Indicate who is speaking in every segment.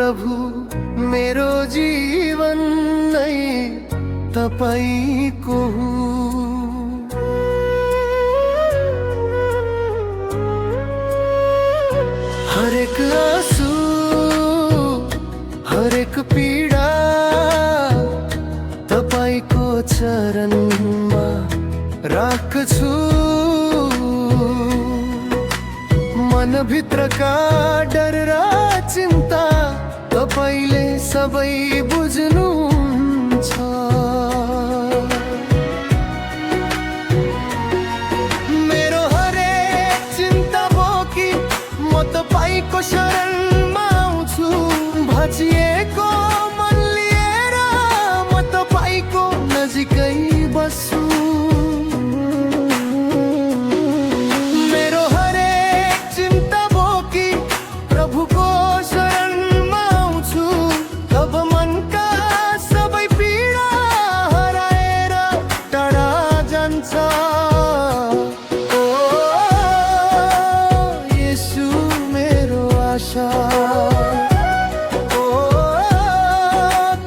Speaker 1: प्रभु मेरो जीवन नै तपाईको हो। हरेक आँसु हरेक पीडा तपाईको चरणमा राख्छु। मनभित्रका डर र चिन्ता तपाईले सबै बुझ्नुहुन्छ। मेरो हरेक चिन्ता बोकी म तपाईको शरणमा आउँछु। भाँचिएको मन लिएर म तपाईको नजिकै बस्छु।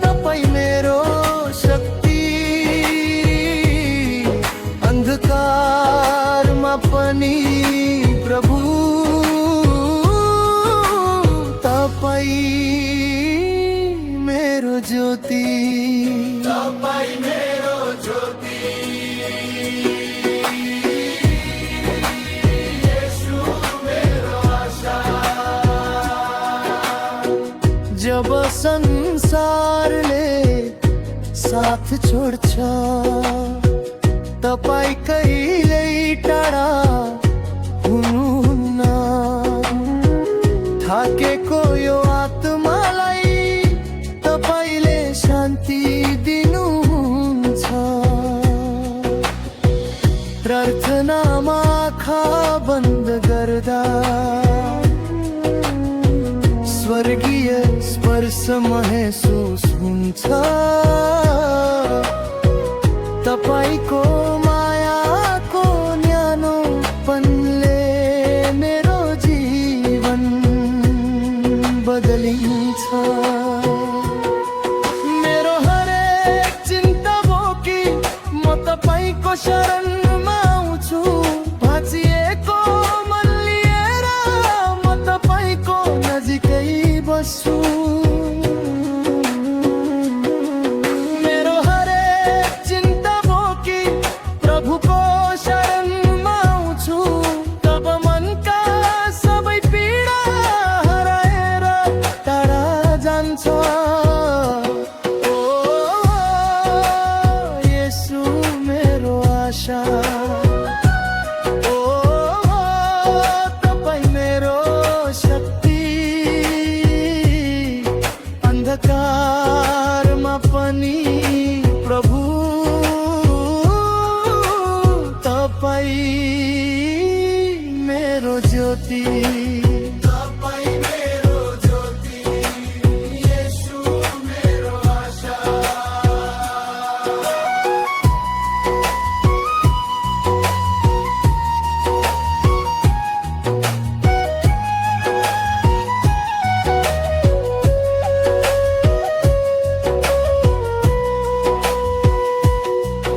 Speaker 1: तपाईं मेरो शक्ति, अन्धकारमा पनि प्रभु तपाईं मेरो ज्योति, तपाईं मेरो ज्योति। जब संसारले साथ छोड्छ तपाईं कहिल्यै टाढा हुनुहुन्न। थाकेको यो आत्मालाई तपाईले शान्ति दिनुहुन्छ। प्रार्थनामा आँखा बन्द गर्दा स्वर्गीय स्पर्श महसुस हुन्छ। तपाईको मायाको न्यानोपनले मेरो जीवन बदलिन्छ। मेरो हरेक चिन्ता बोकी म तपाईको शरणमा आउँछु। भाँचिएको मन लिएर म तपाईको नजिकै बस्छु। मेरो हरेक चिन्ता बोकी प्रभुको शरणमा आउँछु। तब मनका सबै पीडा हराएर टाढा जान्छ। ओ येशू मेरो आशा, ओ तपाईं मेरो शक्ति, अन्धकारमा पनि प्रभु तपाईं मेरो ज्योति, तपाईं मेरो ज्योति। येशू मेरो आशा।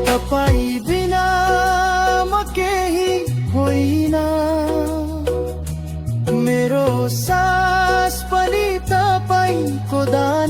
Speaker 1: तपाईं बिना म केही होइन। मेरो सास पनि तपाईको दान